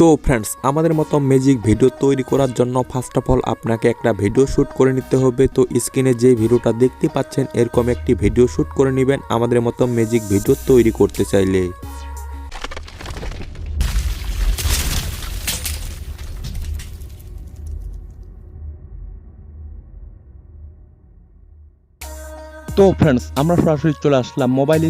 তো ফ্রেন্ডস, আমাদের মতো ম্যাজিক ভিডিও তৈরি করার জন্য ফার্স্ট অফ অল আপনাকে একটা ভিডিও শ্যুট করে নিতে হবে। তো স্ক্রিনে যে ভিডিওটা দেখতে পাচ্ছেন এরকম একটি ভিডিও শ্যুট করে নেবেন আমাদের মতো ম্যাজিক ভিডিও তৈরি করতে চাইলে। তো ফ্রেন্ডস, আমরা সরাসরি চলে আসলাম মোবাইল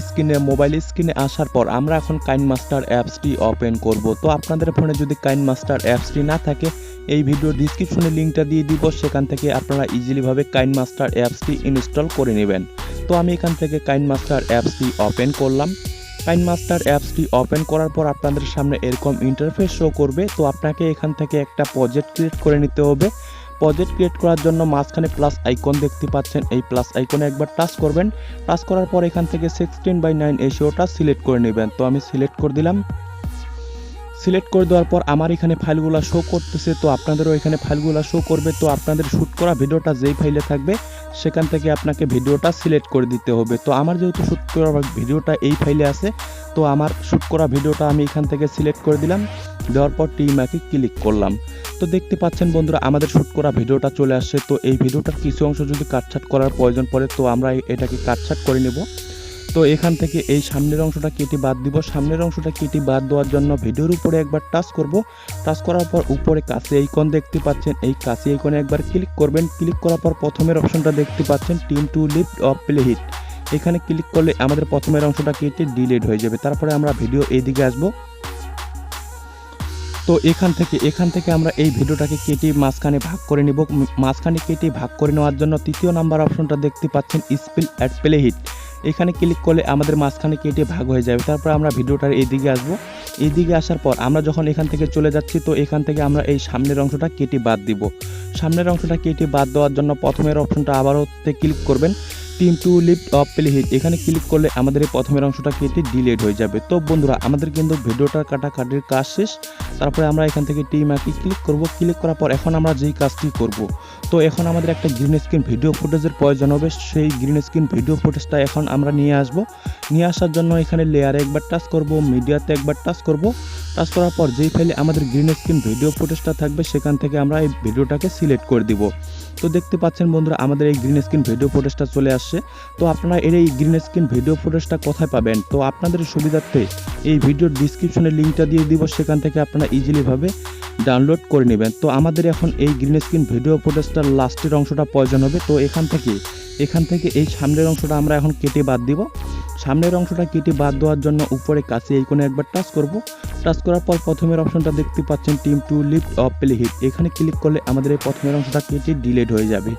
স্ক্রিনে আসার পর আমরা এখন কাইনমাস্টার অ্যাপসটি ওপেন করব। তো আপনাদের ফোনে যদি কাইনমাস্টার অ্যাপসটি না থাকে, এই ভিডিওর ডিসক্রিপশনে লিঙ্কটা দিয়ে দিব, সেখান থেকে আপনারা ইজিলিভাবে কাইনমাস্টার অ্যাপসটি ইনস্টল করে নেবেন। তো আমি এখান থেকে কাইনমাস্টার অ্যাপসটি ওপেন করলাম। কাইনমাস্টার অ্যাপসটি ওপেন করার পর আপনাদের সামনে এরকম ইন্টারফেস শো করবে। তো আপনাকে এখান থেকে একটা প্রজেক্ট ক্রিয়েট করে নিতে হবে। প্রজেক্ট ক্রিয়েট করার জন্য মাঝখানে প্লাস আইকন দেখতে পাচ্ছেন, এই প্লাস আইকনে একবার টাচ করবেন। টাচ করার পর এখান থেকে 16:9 রেশিওটা সিলেক্ট করে নেবেন। তো আমি সিলেক্ট করে দিলাম। সিলেক্ট করে দেওয়ার পর আমার এখানে ফাইলগুলো শো করতেছে, তো আপনাদেরও এখানে ফাইলগুলো শো করবে। তো আপনাদের শ্যুট করা ভিডিওটা যেই ফাইলে থাকবে সেখান থেকে আপনাকে ভিডিওটা সিলেক্ট করে দিতে হবে। তো আমার যেহেতু শ্যুট করা ভিডিওটা এই ফাইলে আছে, তো আমার শ্যুট করা ভিডিওটা আমি এখান থেকে সিলেক্ট করে দিলাম। দেওয়ার পর টিমাকে ক্লিক করলাম। তো দেখতে পাচ্ছেন বন্ধুরা, আমাদের শ্যুট করা ভিডিওটা চলে আসছে। তো এই ভিডিওটার কিছু অংশ যদি কাটছাট করার প্রয়োজন পড়ে, তো আমরা এটাকে কাটছাট করে নেব। তো এখান থেকে এই সামনের অংশটা কেটে বাদ দিব। সামনের অংশটা কেটে বাদ দেওয়ার জন্য ভিডিওর উপরে একবার টাচ করব। টাচ করার পর উপরে কাছে আইকন দেখতে পাচ্ছেন, এই কাছে আইকনে একবার ক্লিক করবেন। ক্লিক করার পর প্রথমের অপশনটা দেখতে পাচ্ছেন, team to lift off play hit. এখানে ক্লিক করলে আমাদের প্রথমের অংশটা কেটে ডিলিট হয়ে যাবে। তারপরে আমরা ভিডিও এইদিকে আসবো। তো এখান থেকে আমরা এই ভিডিওটাকে কেটে মাঝখানে ভাগ করে নেব। মাঝখানে কেটে ভাগ করে নেওয়ার জন্য তৃতীয় নাম্বার অপশনটা দেখতে পাচ্ছেন, স্পিল অ্যাট প্লে হিট। এখানে ক্লিক করলে আমাদের মাঝখানে কেটে ভাগ হয়ে যাবে। তারপর আমরা ভিডিওটার এইদিকে আসবো। এইদিকে আসার পর আমরা যখন এখান থেকে চলে যাচ্ছি, তো এখান থেকে আমরা এই সামনের অংশটা কেটে বাদ দিব। সামনের অংশটা কেটে বাদ দেওয়ার জন্য প্রথমের অপশনটা আবারও ক্লিক করবেন, team to lift off play hit. এখানে ক্লিক করলে আমাদের এই প্রথমের অংশটা কেটে ডিলিট হয়ে যাবে। তো বন্ধুরা, আমাদের কিন্তু ভিডিওটার কাটাকাটির কাজ শেষ। তারপরে আমরা এখান থেকে টিমাকে ক্লিক করব। ক্লিক করার পর এখন আমরা যেই কাজটি করব, তো এখন আমাদের একটা গ্রিন স্ক্রিন ভিডিও ফুটেজের প্রয়োজন হবে। সেই গ্রিন স্ক্রিন ভিডিও ফুটেজটা এখন আমরা নিয়ে আসব। নিয়ে আসার জন্য এখানে লেয়ারে একবার টাচ করব, মিডিয়াতে একবার টাচ করব। টাচ করার পর যেই ফাইলে আমাদের গ্রিন স্ক্রিন ভিডিও ফুটেজটা থাকবে সেখান থেকে আমরা এই ভিডিওটাকে সিলেক্ট করে দিব। তো দেখতে পাচ্ছেন বন্ধুরা, আমাদের এই গ্রিন স্ক্রিন ভিডিও ফুটেজটা চলে আসছে। তো আপনারা এই গ্রিন স্ক্রিন ভিডিও ফুটেজটা কোথায় পাবেন? তো আপনাদের সুবিধার্থে এই ভিডিওর ডিসক্রিপশনে লিঙ্কটা দিয়ে দিব, সেখান থেকে আপনারা ইজিলিভাবে ডাউনলোড করে নেবেন। তো আমাদের এখন এই গ্রিন স্ক্রিন ভিডিও ফুটেজটার লাস্টের অংশটা প্রয়োজন হবে। তো এখান থেকে এই সামনের অংশটা আমরা এখন কেটে বাদ দিব। সামনের অংশটা কেটে বাদ দেওয়ার জন্য উপরে কাছে আইকনে একবার টাচ করব। টাচ করার পর প্রথমের অপশনটা দেখতে পাচ্ছেন, team to lift off play hit. এখানে ক্লিক করলে আমাদের এই প্রথমের অংশটা কেটে ডিলিট হয়ে যাবে।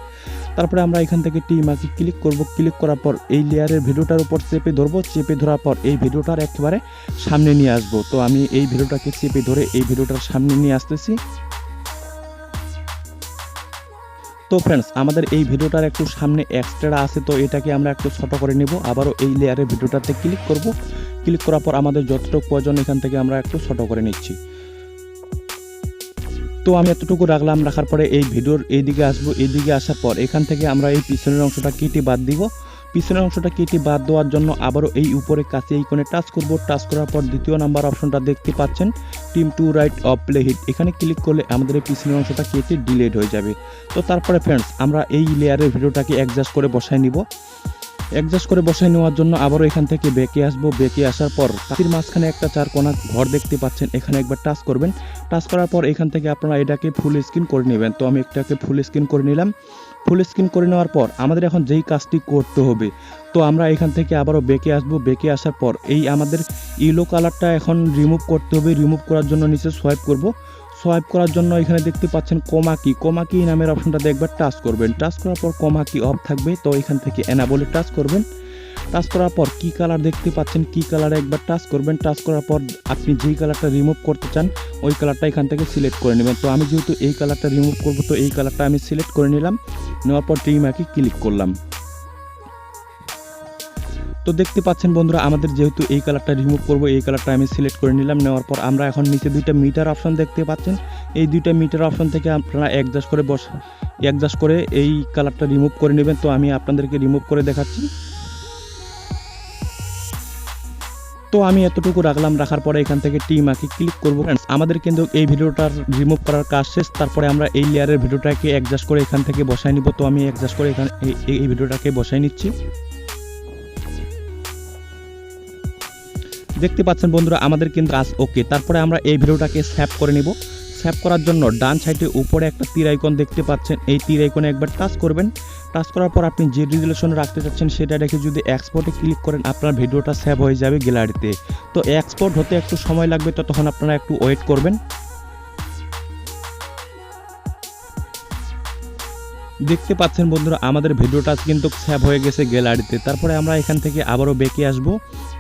তারপরে আমরা এখান থেকে টিমাকে ক্লিক করব। ক্লিক করার পর এই লেয়ারের ভিডিওটার উপর চেপে ধরবো। চেপে ধরার পর এই ভিডিওটার একেবারে সামনে নিয়ে আসবো। তো আমি এই ভিডিওটাকে চেপে ধরে এই ভিডিওটার সামনে নিয়ে আসতেছি। তো ফ্রেন্ডস, আমাদের এই ভিডিওটার একটু সামনে এক্সট্রা আছে, তো এটাকে আমরা একটু ছোট করে নেব। আবারও এই লেয়ারের ভিডিওটাতে ক্লিক করব। ক্লিক করার পর আমাদের যতটুকু প্রয়োজন এখান থেকে আমরা একটু ছোট করে নিচ্ছি। তো আমি এতটুকু রাখলাম। রাখার পরে এই ভিডিওর এইদিকে আসবো। এইদিকে আসার পর এখান থেকে আমরা এই পিছনের অংশটা কেটে বাদ দিব। পিছনের অংশটা কেটে বাদ দেওয়ার জন্য আবারও এই উপরে কাছে আইকনে টাচ করব। টাচ করার পর দ্বিতীয় নাম্বার অপশনটা দেখতে পাচ্ছেন, team to right off play hit. এখানে ক্লিক করলে আমাদের এই পিছনের অংশটা কেটে ডিলিট হয়ে যাবে। তো তারপরে ফ্রেন্ডস, আমরা এই লেয়ারের ভিডিওটাকে অ্যাডজাস্ট করে বসাই নিব। অ্যাডজাস্ট করে বসাই নেওয়ার জন্য আবারও এখান থেকে ব্যাকে আসবো। ব্যাকে আসার পর কাছের মাঝখানে একটা 4 কোণা ঘর দেখতে পাচ্ছেন, এখানে একবার টাচ করবেন। টাচ করার পর এখান থেকে আপনারা এটাকে ফুল স্ক্রিন করে নেবেন। তো আমি এটাকে ফুল স্ক্রিন করে নিলাম। ফুল স্ক্রিন করে নেওয়ার পর আমাদের এখন যেই কাজটি করতে হবে, তো আমরা এখান থেকে আবারও ব্যাকে আসবো। ব্যাকে আসার পর এই আমাদের ইয়েলো কালারটা এখন রিমুভ করতে হবে। রিমুভ করার জন্য নিচে সোয়াইপ করব। সোয়াইপ করার জন্য এখানে দেখতে পাচ্ছেন কমা কি নামের অপশনটাতে একবার টাচ করবেন। টাচ করার পর কমা কি অফ থাকবে, তো এখান থেকে এনাবলে টাচ করবেন। টাচ করার পর কি কালার দেখতে পাচ্ছেন, কি কালারে একবার টাচ করবেন। টাচ করার পর আপনি যেই কালারটা রিমুভ করতে চান ওই কালারটা এখান থেকে সিলেক্ট করে নেবেন। তো আমি যেহেতু এই কালারটা রিমুভ করব, তো এই কালারটা আমি সিলেক্ট করে নিলাম। নেওয়ার পর টিমাকে ক্লিক করলাম। তো দেখতে পাচ্ছেন বন্ধুরা, আমাদের যেহেতু এই কালারটা রিমুভ করব, এই কালারটা আমি সিলেক্ট করে নিলাম। নেওয়ার পর আমরা এখন নিচে দুইটা মিটার অপশন দেখতে পাচ্ছেন, এই দুইটা মিটার অপশন থেকে আপনারা অ্যাডজাস্ট করে এই কালারটা রিমুভ করে নেবেন। তো আমি আপনাদেরকে রিমুভ করে দেখাচ্ছি। তো আমি এতটুকু রাখলাম, রাখার পরে এখান থেকে টিমাকে ক্লিক করব। ফ্রেন্ডস আমাদের কিন্তু এই ভিডিওটার রিমুভ করার কাজ শেষ। তারপরে আমরা এই লেয়ারের ভিডিওটাকে অ্যাডজাস্ট করে এখান থেকে বসাই নিব। তো আমি অ্যাডজাস্ট করে এখানে এই ভিডিওটাকে বসাই নিচ্ছি। দেখতে পাচ্ছেন বন্ধুরা আমাদের কিন্তু কাজ ওকে। তারপরে আমরা এই ভিডিওটাকে সেভ করে নিব। সেভ করার জন্য ডান সাইডে উপরে একটা তীর আইকন দেখতে পাচ্ছেন, এই তীর আইকনে একবার টাচ করবেন। টাচ করার পর আপনি যে রেজুলেশনে রাখতে চাচ্ছেন সেটা রেখে যদি এক্সপোর্টে ক্লিক করেন আপনার ভিডিওটা সেভ হয়ে যাবে গ্যালারিতে। তো এক্সপোর্ট হতে একটু সময় লাগবে, তো তখন আপনারা একটু ওয়েট করবেন। দেখতে পাচ্ছেন বন্ধুরা আমাদের ভিডিওটা কিন্তু সেভ হয়ে গেছে গ্যালারিতে। তারপরে আমরা এখান থেকে আবারও ব্যাকে আসব।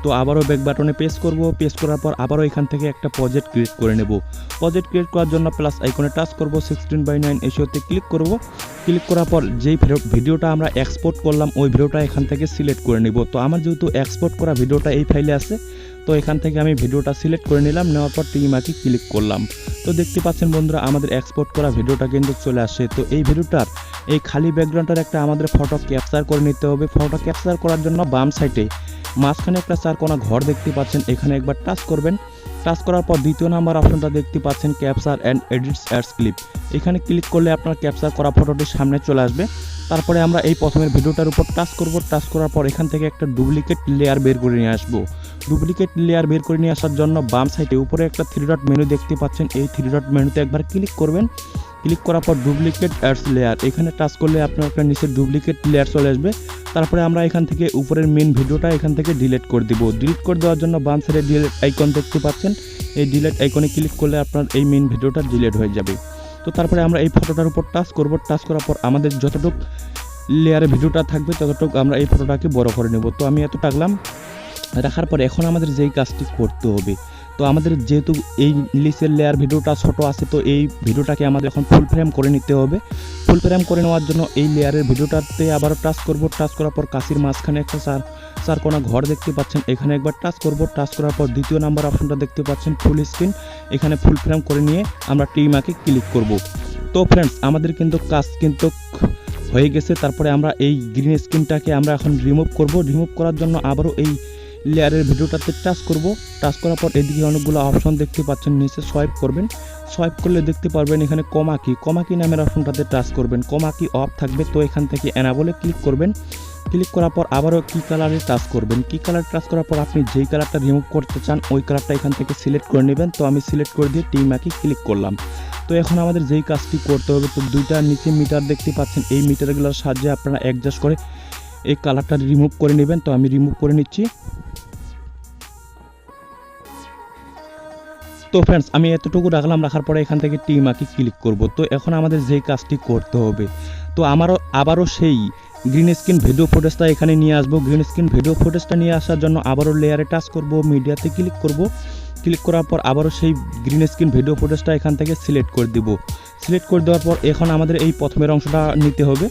তো আবারও ব্যাক বাটনে প্রেস করব। প্রেস করার পর আবারও এখান থেকে একটা প্রজেক্ট ক্রিয়েট করে নেব। প্রজেক্ট ক্রিয়েট করার জন্য প্লাস আইকনে টাচ করব, 16:9 এসিওতে ক্লিক করব। ক্লিক করার পর যেই ভিডিওটা আমরা এক্সপোর্ট করলাম ওই ভিডিওটা এখান থেকে সিলেক্ট করে নেব। তো আমার যেহেতু এক্সপোর্ট করা ভিডিওটা এই ফাইলে আছে, তো এখান থেকে আমি ভিডিওটা সিলেক্ট করে নিলাম। নেওয়ার পর টিমাকে ক্লিক করলাম। তো দেখতে পাচ্ছেন বন্ধুরা আমাদের এক্সপোর্ট করা ভিডিওটা কিন্তু চলে আসে। তো এই ভিডিওটার এই খালি ব্যাকগ্রাউন্ডটার একটা আমাদের ফটো ক্যাপচার করে নিতে হবে। ফটো ক্যাপচার করার জন্য বাম সাইডে মাঝখানে একটা চার কোণা ঘর দেখতে পাচ্ছেন, এখানে একবার টাচ করবেন। টাচ করার পর দ্বিতীয় নাম্বার অপশনটা দেখতে পাচ্ছেন capture and edits ads clip. এখানে ক্লিক করলে আপনার ক্যাপচার করা ফটোটি সামনে চলে আসবে। তারপরে আমরা এই প্রথমের ভিডিওটার উপর টাচ করব। টাচ করার পর এখান থেকে একটা ডুপ্লিকেট লেয়ার বের করে নিয়ে আসবো। ডুপ্লিকেট লেয়ার বের করে নিয়ে আসার জন্য বাম সাইডে উপরে একটা 3 ডট মেনু দেখতে পাচ্ছেন, এই 3 ডট মেনুতে একবার ক্লিক করবেন। ক্লিক করার পর ডুপ্লিকেট অ্যাডস লেয়ার এখানে টাচ করলে আপনার একটা নিচে ডুপ্লিকেট লেয়ার চলে আসবে। তারপরে আমরা এখান থেকে উপরের মেন ভিডিওটা এখান থেকে ডিলিট করে দিব। ডিলিট করে দেওয়ার জন্য বাম সাইডে ডিলিট আইকন দেখতে পাচ্ছেন, এই ডিলিট আইকনে ক্লিক করলে আপনার এই মেন ভিডিওটা ডিলিট হয়ে যাবে। তো তারপরে আমরা এই ফটোটার উপর টাচ করব। টাচ করার পর আমাদের যতটুকু লেয়ারে ভিডিওটা থাকবে ততটুকু আমরা এই ফটোটাকে বড় করে নেব। তো আমি এত টাকলাম। রাখার পর এখন আমাদের যেই কাজটি করতে হবে, তো আমাদের যেহেতু এই নিচের লেয়ার ভিডিওটা ছোট আছে, তো এই ভিডিওটাকে আমাদের এখন ফুল ফ্রেম করে নিতে হবে। ফুল ফ্রেম করে নেওয়ার জন্য এই লেয়ারের ভিডিওটাতে আবার টাচ করব। টাচ করার পর কাশির মাঝখানে একটা চার কোণা ঘর দেখতে পাচ্ছেন, এখানে একবার টাচ করব। টাচ করার পর দ্বিতীয় নাম্বার অপশনটা দেখতে পাচ্ছেন ফুল স্ক্রিন, এখানে ফুল ফ্রেম করে নিয়ে আমরা টিমাকে ক্লিক করব। তো ফ্রেন্ডস আমাদের কিন্তু কাজ কিন্তু হয়ে গেছে। তারপরে আমরা এই গ্রিন স্ক্রিনটাকে আমরা এখন রিমুভ করব। রিমুভ করার জন্য আবারও এই লেয়ারের ভিডিওটাতে টাচ করব। টাচ করার পর এদিকে অনেকগুলো অপশন দেখতে পাচ্ছেন, নিচে সোয়াইপ করবেন। সোয়াইপ করলে দেখতে পারবেন এখানে কমা কি নামের অপশনটাতে টাচ করবেন। কমা কি অফ থাকবে, তো এখান থেকে এনাবলে ক্লিক করবেন। ক্লিক করার পর আবারও কি কালারে টাচ করবেন। কি কালার টাচ করার পর আপনি যেই কালারটা রিমুভ করতে চান ওই কালারটা এখান থেকে সিলেক্ট করে নেবেন। তো আমি সিলেক্ট করে দিয়ে টিমাকে ক্লিক করলাম। তো এখন আমাদের যেই কাজটি করতে হবে, তো দুইটা নিচে মিটার দেখতে পাচ্ছেন, এই মিটারগুলোর সাহায্যে আপনারা অ্যাডজাস্ট করে এই কালারটা রিমুভ করে নেবেন। তো আমি রিমুভ করে নিচ্ছি। তো ফ্রেন্ডস আমি এতটুকু রাখলাম। রাখার পরে এখান থেকে টিমাকে ক্লিক করব। তো এখন আমাদের যেই কাজটি করতে হবে, তো আবারও সেই গ্রিন স্ক্রিন ভিডিও ফুটেজটা এখানে নিয়ে আসবো। গ্রিন স্ক্রিন ভিডিও ফুটেজটা নিয়ে আসার জন্য আবারও লেয়ারে টাচ করব, মিডিয়াতে ক্লিক করব। ক্লিক করার পর আবারও সেই গ্রিন স্ক্রিন ভিডিও ফুটেজটা এখান থেকে সিলেক্ট করে দিব। সিলেক্ট করে দেওয়ার পর এখন আমাদের এই প্রথমের অংশটা নিতে হবে।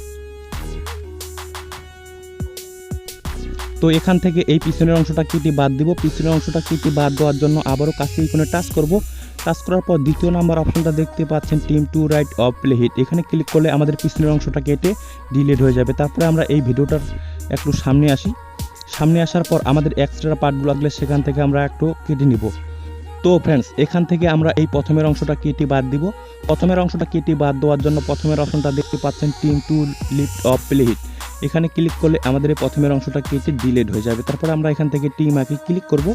তো এখান থেকে এই পিছনের অংশটা কেটে বাদ দিব। পিছনের অংশটা কেটে বাদ দেওয়ার জন্য আবারও কাছে এখানে টাচ করব। টাচ করার পর দ্বিতীয় নাম্বার অপশনটা দেখতে পাচ্ছেন team to right off play hit, এখানে ক্লিক করলে আমাদের পিছনের অংশটা কেটে ডিলিট হয়ে যাবে। তারপরে আমরা এই ভিডিওটার একটু সামনে আসি। সামনে আসার পর আমাদের এক্সট্রা পার্টগুলো লাগলে সেখান থেকে আমরা একটু কেটে নিব। তো ফ্রেন্ডস এখান থেকে আমরা এই প্রথমের অংশটা কেটে বাদ দিব। প্রথমের অংশটা কেটে বাদ দেওয়ার জন্য প্রথমের অপশনটা দেখতে পাচ্ছেন team to lift off play hit, এখানে ক্লিক করলে আমাদের এই প্রথমের অংশটা কেটে ডিলিট হয়ে যাবে। তারপরে আমরা এখান থেকে টিমাকে ক্লিক করব।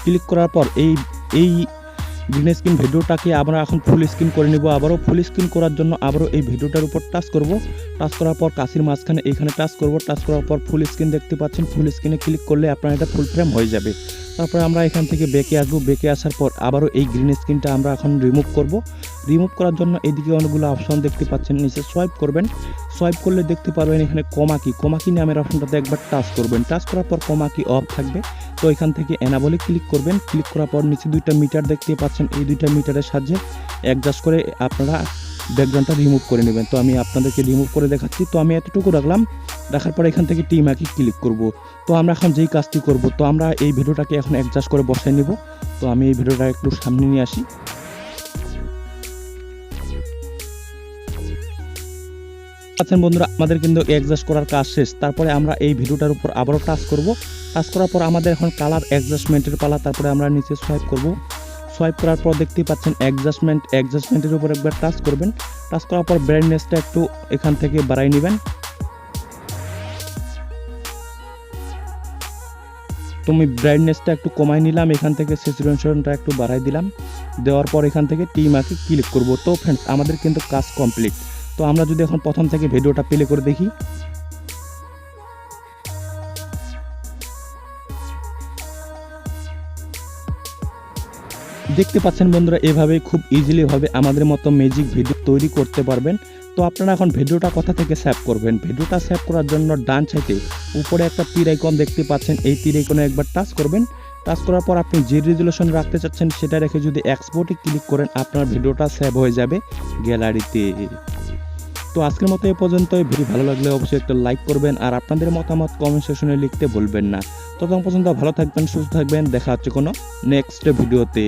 ক্লিক করার পর এই গ্রিন স্ক্রিন ভিডিওটাকে আমরা এখন ফুল স্ক্রিন করে নিব। আবারও ফুল স্ক্রিন করার জন্য আবারও এই ভিডিওটার উপর টাচ করব। টাচ করার পর কাশির মাঝখানে এখানে টাচ করব। টাচ করার পর ফুল স্ক্রিন দেখতে পাচ্ছেন, ফুল স্ক্রিনে ক্লিক করলে আপনার এটা ফুল ফ্রেম হয়ে যাবে। তারপরে আমরা এখান থেকে ব্যাকে আসবো। ব্যাকে আসার পর আবারও এই গ্রিন স্ক্রিনটা আমরা এখন রিমুভ করব। রিমুভ করার জন্য এদিকে অনেকগুলো অপশন দেখতে পাচ্ছেন, নিচে সোয়াইপ করবেন। সোয়াইপ করলে দেখতে পারবেন এখানে কমা কি নামের অপশনটাতে একবার টাচ করবেন। টাচ করার পর কমা কি অফ থাকবে, তো এখান থেকে এনাবলে ক্লিক করবেন। ক্লিক করার পর নিচে দুইটা মিটার দেখতে পাচ্ছেন, এই দুইটা মিটারের সাহায্যে অ্যাডজাস্ট করে আপনারা ব্যাকগ্রাউন্ডটা রিমুভ করে নেবেন। তো আমি আপনাদেরকে রিমুভ করে দেখাচ্ছি। তো আমি এতটুকু রাখলাম। রাখার পর এখান থেকে টিমাকে ক্লিক করব। তো আমরা এখন যেই কাজটি করব, তো আমরা এই ভিডিওটাকে এখন অ্যাডজাস্ট করে বসাই নেব। তো আমি এই ভিডিওটা একটু সামনে নিয়ে আসি। আছেন বন্ধুরা, আমাদের কিন্তু অ্যাডজাস্ট করার কাজ শেষ। তারপরে আমরা এই ভিডিওটার উপর আবারও টাচ করব। টাচ করার পর আমাদের এখন কালার অ্যাডজাস্টমেন্টের পালা। তারপরে আমরা নিচে সোয়াইপ করব। সোয়াইপ করার পর দেখতেই পাচ্ছেন অ্যাডজাস্টমেন্টের উপর একবার টাচ করবেন। টাচ করার পর ব্রাইটনেসটা একটু এখান থেকে বাড়াই নেবেন। তো আমি ব্রাইটনেসটা একটু কমাই নিলাম, এখান থেকে স্যাচুরেশনটা একটু বাড়াই দিলাম। দেওয়ার পর এখান থেকে টি মার্কে ক্লিক করব। তো ফ্রেন্ডস, আমাদের কিন্তু কাজ কমপ্লিট। তো আমরা যদি এখন প্রথম থেকে ভিডিওটা প্লে করে দেখি। দেখতে পাচ্ছেন বন্ধুরা, এভাবেই খুব ইজিলি ভাবে আমাদের মতো ম্যাজিক ভিডিও তৈরি করতে পারবেন। তো আপনারা এখন ভিডিওটা কোথা থেকে সেভ করবেন? ভিডিওটা সেভ করার জন্য ডান সাইডে উপরে একটা তীর আইকন দেখতে পাচ্ছেন, এই তীর আইকনে একবার টাচ করবেন। টাচ করার পর আপনি যে রেজুলেশন রাখতে চাচ্ছেন সেটা রেখে যদি এক্সপোর্টে ক্লিক করেন, আপনার ভিডিওটা সেভ হয়ে যাবে গ্যালারিতে। তো আজকের মতো এ পর্যন্তই। ভিডিও ভালো লাগলে অবশ্যই একটা লাইক করবেন, আর আপনাদের মতামত কমেন্ট সেকশনে লিখতে ভুলবেন না। ততক্ষণ পর্যন্ত ভালো থাকবেন, সুস্থ থাকবেন। দেখা হচ্ছে কোনো নেক্সট ভিডিওতে।